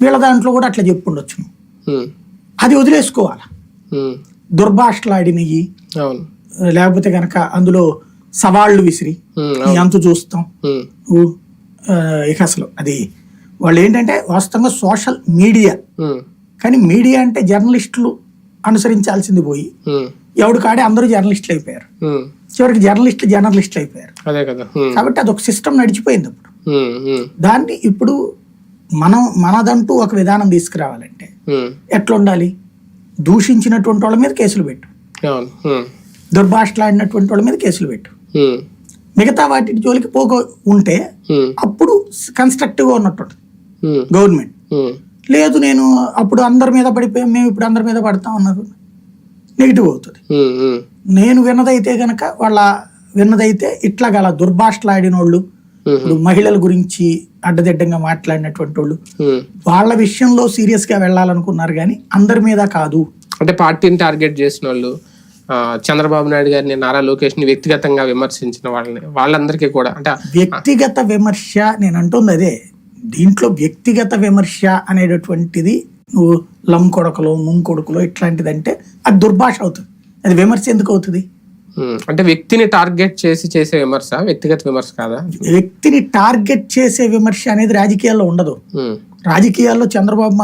వీళ్ళ దాంట్లో కూడా అట్లా చెప్పుండొచ్చు. అది వదిలేసుకోవాలి. దుర్భాషలాడినవి లేకపోతే కనుక అందులో సవాళ్లు విసిరి అంతు చూస్తాం. ఇక అసలు అది వాళ్ళు ఏంటంటే వాస్తవంగా సోషల్ మీడియా, కానీ మీడియా అంటే జర్నలిస్టులు అనుసరించాల్సింది పోయి ఎవడు కాడే అందరూ జర్నలిస్టులు అయిపోయారు. చివరికి జర్నలిస్టులు అయిపోయారు. కాబట్టి అది ఒక సిస్టమ్ నడిచిపోయింది. అప్పుడు దాన్ని ఇప్పుడు మనదంటూ ఒక విధానం తీసుకురావాలంటే ఎట్లా ఉండాలి? దూషించినటువంటి వాళ్ళ మీద కేసులు పెట్టు, దుర్భాషలాడినటువంటి వాళ్ళ మీద కేసులు పెట్టు, మిగతా వాటి జోలికి పోక ఉంటే అప్పుడు కన్స్ట్రక్టివ్ గా ఉన్నట్టు గవర్నమెంట్. లేదు నేను అప్పుడు అందరి మీద పడిపోయాం, మేము ఇప్పుడు అందరి మీద పడతాం అన్నారు, నెగిటివ్ అవుతుంది. నేను విన్నదైతే గనక విన్నదైతే ఇట్లా గల దుర్భాషలాడిన వాళ్ళు, ఇప్పుడు మహిళల గురించి అడ్డదిడ్డంగా మాట్లాడినటువంటి వాళ్ళు, వాళ్ళ విషయంలో సీరియస్ గా వెళ్ళాలనుకున్నారు కానీ అందరి మీద కాదు. అంటే పార్టీని టార్గెట్ చేసిన వాళ్ళు, చంద్రబాబు నాయుడు గారిని, నారా లోకేష్ ని వ్యక్తిగతంగా విమర్శించిన వాళ్ళందరికీ కూడా అంటే వ్యక్తిగత విమర్శ నేను అంటుంది అదే. దీంట్లో వ్యక్తిగత విమర్శ అనేటటువంటిది నువ్వు లం కొడకలో ముంకొడుకులో ఇట్లాంటిది అంటే అది దుర్భాష అవుతుంది. అది విమర్శ ఎందుకు అవుతుంది? అంటే వ్యక్తిని టార్గెట్ చేసే విమర్శ వ్యక్తిగత విమర్శ కాదా? వ్యక్తిని టార్గెట్ చేసే విమర్శ అనేది రాజకీయాల్లో ఉండదు. రాజకీయాల్లో చంద్రబాబు